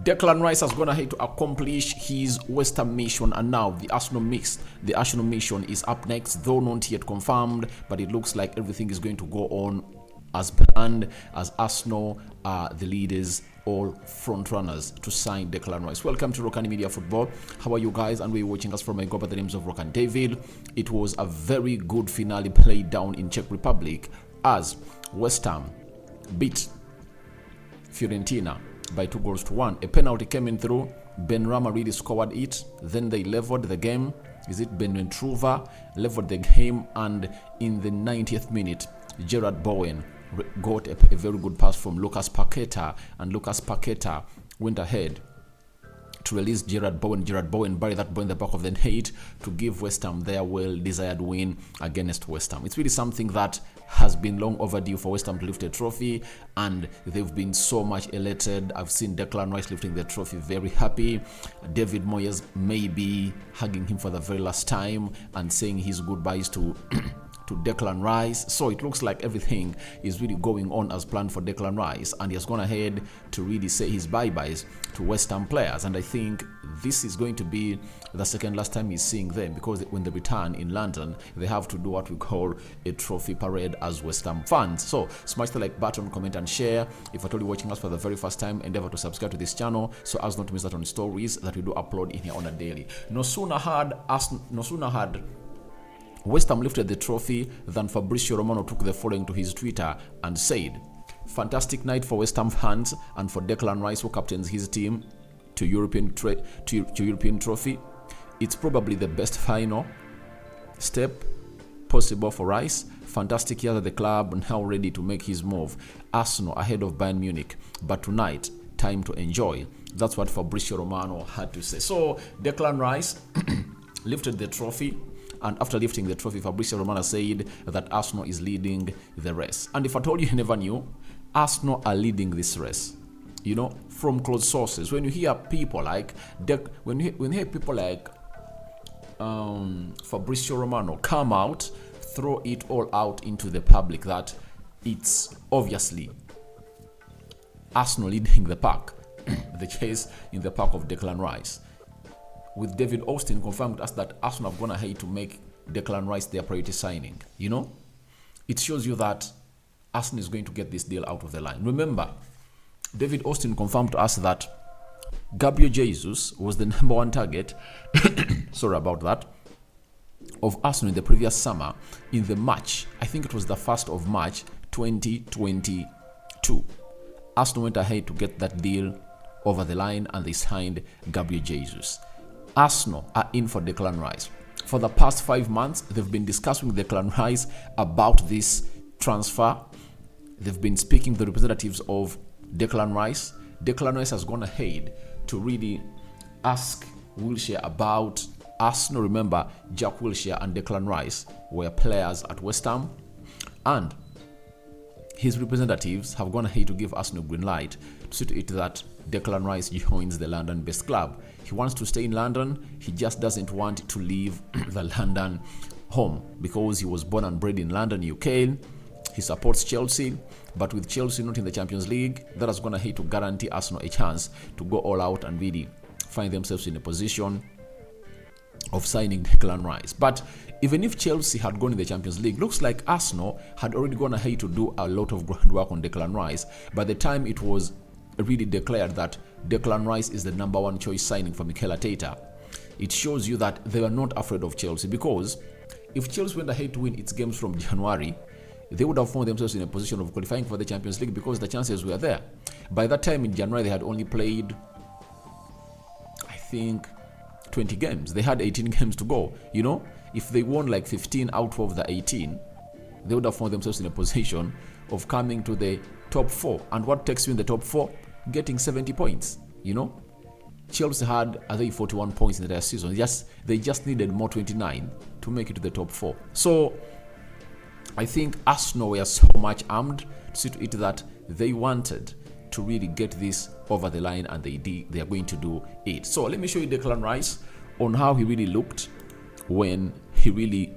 Declan Rice has gone ahead to accomplish his West Ham mission, and now the Arsenal mission is up next, though not yet confirmed, but it looks like everything is going to go on as planned, as Arsenal are the leaders, all front runners to sign Declan Rice. Welcome to Rokani Media Football. How are you guys? And we're watching us from my group by the names of Rokani David. It was a very good finale played down in Czech Republic as West Ham beat Fiorentina by 2-1. A penalty came in through. Ben Rama really scored it. Then they leveled the game. Is it Ben Truva leveled the game? And in the 90th minute, Gerard Bowen got a very good pass from Lucas Paqueta, and Lucas Paqueta went ahead to release Gerard Bowen. Gerard Bowen buried that ball in the back of the net to give West Ham their well-desired win against West Ham. It's really something that has been long overdue for West Ham to lift a trophy, and they've been so much elated. I've seen Declan Rice lifting the trophy, very happy. David Moyes may be hugging him for the very last time and saying his goodbyes to to Declan Rice. So it looks like everything is really going on as planned for Declan Rice, and he has gone ahead to really say his bye-byes to West Ham players. And I think this is going to be the second last time he's seeing them, because when they return in London, they have to do what we call a trophy parade as West Ham fans. So smash the like button, comment and share. If you're totally watching us for the very first time, endeavor to subscribe to this channel so as not to miss out on stories that we do upload in here on a daily. No sooner had West Ham lifted the trophy than Fabrizio Romano took the following to his Twitter and said, "Fantastic night for West Ham fans and for Declan Rice, who captains his team to European trophy. It's probably the best final step possible for Rice. Fantastic year at the club, now ready to make his move. Arsenal ahead of Bayern Munich, but tonight, time to enjoy." That's what Fabrizio Romano had to say. So Declan Rice lifted the trophy. And after lifting the trophy, Fabrizio Romano said that Arsenal is leading the race. And if I told you never knew, Arsenal are leading this race. You know, from close sources. When you hear people like Fabrizio Romano come out, throw it all out into the public, that it's obviously Arsenal leading the pack, the chase in the pack of Declan Rice. With David Austin confirmed us that Arsenal have gone ahead to make Declan Rice their priority signing. You know, it shows you that Arsenal is going to get this deal out of the line. Remember, David Austin confirmed to us that Gabriel Jesus was the #1 target, sorry about that, of Arsenal in the previous summer in the March, I think it was the 1st of March 2022. Arsenal went ahead to get that deal over the line and they signed Gabriel Jesus. Arsenal are in for Declan Rice. For the past 5 months, they've been discussing with Declan Rice about this transfer. They've been speaking to the representatives of Declan Rice. Declan Rice has gone ahead to really ask Wilshere about Arsenal. Remember, Jack Wilshere and Declan Rice were players at West Ham, and his representatives have gone ahead to give Arsenal green light to see to it that Declan Rice joins the London-based club. He wants to stay in London. He just doesn't want to leave the London home because he was born and bred in London, UK. He supports Chelsea, but with Chelsea not in the Champions League, that has gone ahead to guarantee Arsenal a chance to go all out and really find themselves in a position of signing Declan Rice. But even if Chelsea had gone in the Champions League, looks like Arsenal had already gone ahead to do a lot of groundwork on Declan Rice. By the time it was really declared that Declan Rice is the #1 choice signing for Mikel Arteta, it shows you that they were not afraid of Chelsea, because if Chelsea went ahead to win its games from January, they would have found themselves in a position of qualifying for the Champions League because the chances were there. By that time in January, they had only played, I think, 20 games. They had 18 games to go. You know, if they won like 15 out of the 18, they would have found themselves in a position of coming to the top 4. And what takes you in the top 4? Getting 70 points. You know, Chelsea had, I think, 41 points in their season. They just needed more 29 to make it to the top 4. So I think Arsenal were so much armed to see to it that they wanted to really get this over the line, and they are going to do it. So let me show you Declan Rice on how he really looked when he really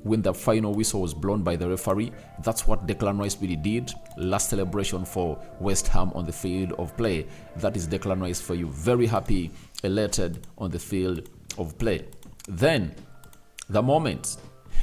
when the final whistle was blown by the referee. That's what Declan Rice really did. Last celebration for West Ham on the field of play. That is Declan Rice for you. Very happy, elated on the field of play. Then the moment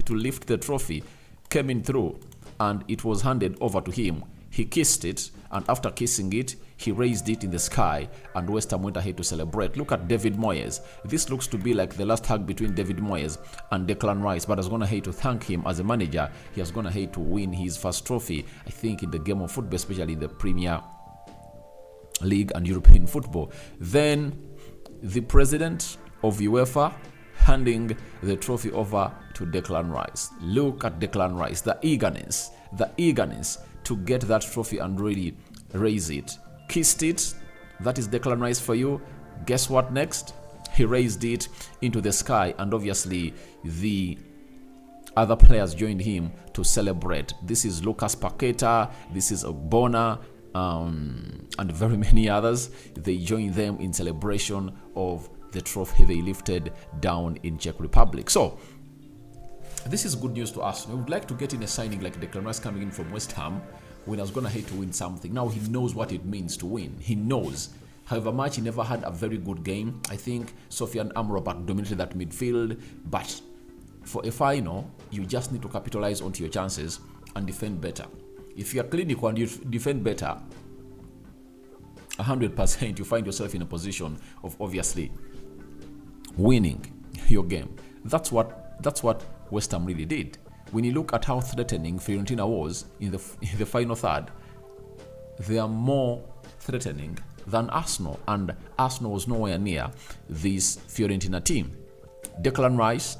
to lift the trophy came in through, and it was handed over to him. He kissed it, and after kissing it, he raised it in the sky, and West Ham went ahead to celebrate. Look at David Moyes. This looks to be like the last hug between David Moyes and Declan Rice, but has gone ahead to thank him as a manager. He has gone ahead to win his first trophy, I think, in the game of football, especially in the Premier League and European football. Then the president of UEFA handing the trophy over to Declan Rice. Look at Declan Rice, the eagerness to get that trophy and really raise it. Kissed it. That is Declan Rice for you. Guess what next? He raised it into the sky, and obviously the other players joined him to celebrate. This is Lucas Paqueta, this is Ogbonna, and very many others. They joined them in celebration of the trophy they lifted down in Czech Republic. So this is good news to us. We would like to get in a signing like Declan Rice coming in from West Ham when I was going to hate to win something. Now he knows what it means to win. He knows. However much, he never had a very good game. I think Sofiane Amrabat dominated that midfield. But for a final, you just need to capitalize onto your chances and defend better. If you are clinical and you defend better, 100% you find yourself in a position of obviously winning your game. That's what West Ham really did. When you look at how threatening Fiorentina was in the final third, they are more threatening than Arsenal, and Arsenal was nowhere near this Fiorentina team. Declan Rice,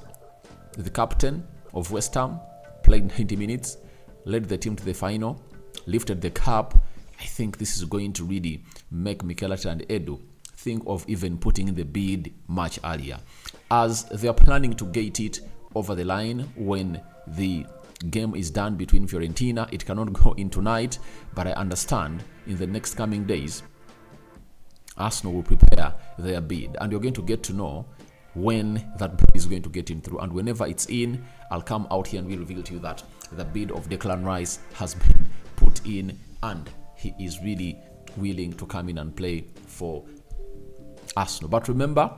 the captain of West Ham, played 90 minutes, led the team to the final, lifted the cup. I think this is going to really make Mikel Arteta and Edu think of even putting in the bid much earlier, as they are planning to get it over the line when the game is done between Fiorentina. It cannot go in tonight, but I understand in the next coming days Arsenal will prepare their bid, and you're going to get to know when that bid is going to get in through, and whenever it's in, I'll come out here and we'll reveal to you that the bid of Declan Rice has been put in, and he is really willing to come in and play for Arsenal. But remember,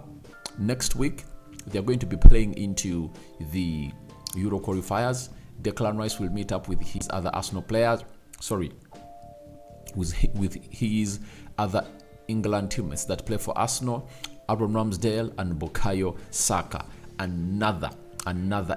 next week they're going to be playing into the Euro qualifiers. Declan Rice will meet up with his other Arsenal players, with his other England teammates that play for Arsenal, Aaron Ramsdale and Bukayo Saka. Another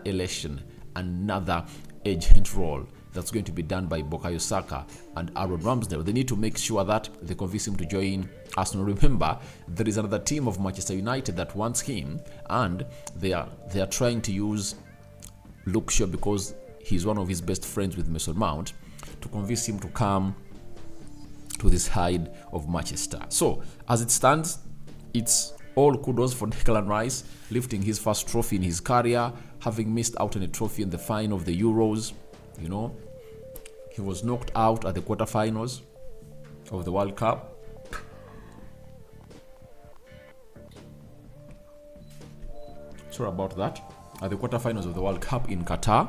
elation, another agent role that's going to be done by Bukayo Saka and Aaron Ramsdale. They need to make sure that they convince him to join Arsenal. Remember, there is another team of Manchester United that wants him, and they are trying to use Luke Shaw, because he's one of his best friends with Mason Mount, to convince him to come to this side of Manchester. So as it stands, it's all kudos for Declan Rice lifting his first trophy in his career, having missed out on a trophy in the final of the Euros. You know, he was knocked out at the quarterfinals of the World Cup. Sorry about that. At the quarterfinals of the World Cup in Qatar.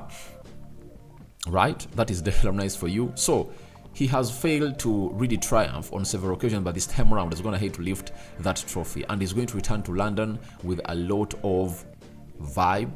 Right? That is Declan Rice for you. So he has failed to really triumph on several occasions, but this time around he's going to have to lift that trophy, and he's going to return to London with a lot of vibe,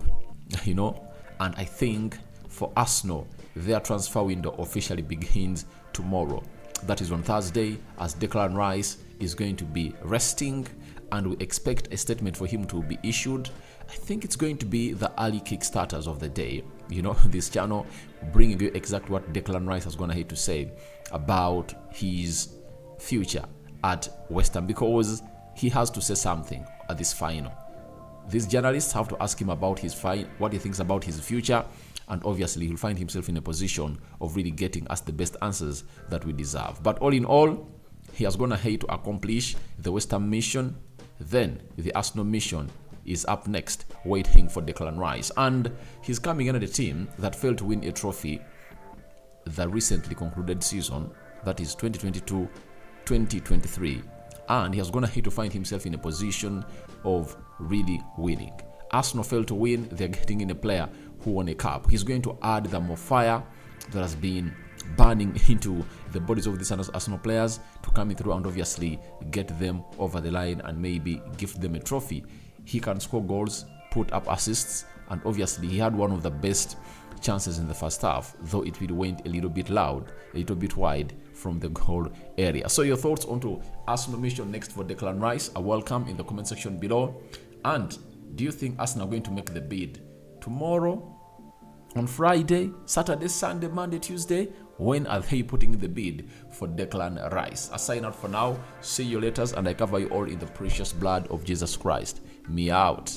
you know. And I think for Arsenal, their transfer window officially begins tomorrow. That is on Thursday, as Declan Rice is going to be resting, and we expect a statement for him to be issued. I think it's going to be the early kickstarters of the day. You know, this channel bringing you exactly what Declan Rice has gone ahead to say about his future at West Ham, because he has to say something at this final. These journalists have to ask him about what he thinks about his future, and obviously he'll find himself in a position of really getting us the best answers that we deserve. But all in all, he has gone ahead to accomplish the West Ham mission. Then the Arsenal mission is up next, waiting for Declan Rice, and he's coming in at a team that failed to win a trophy the recently concluded season, that is 2022-2023, and he has gone ahead to find himself in a position of really winning. Arsenal failed to win, they're getting in a player who won a cup. He's going to add the more fire that has been burning into the bodies of these Arsenal players to come in through and obviously get them over the line and maybe give them a trophy. He can score goals, put up assists, and obviously he had one of the best chances in the first half, though it went a little bit loud, a little bit wide from the goal area. So your thoughts onto Arsenal mission next for Declan Rice are welcome in the comment section below. And do you think Arsenal are going to make the bid tomorrow, on Friday, Saturday, Sunday, Monday, Tuesday? When are they putting the bid for Declan Rice? I sign out for now. See you later, and I cover you all in the precious blood of Jesus Christ. Me out.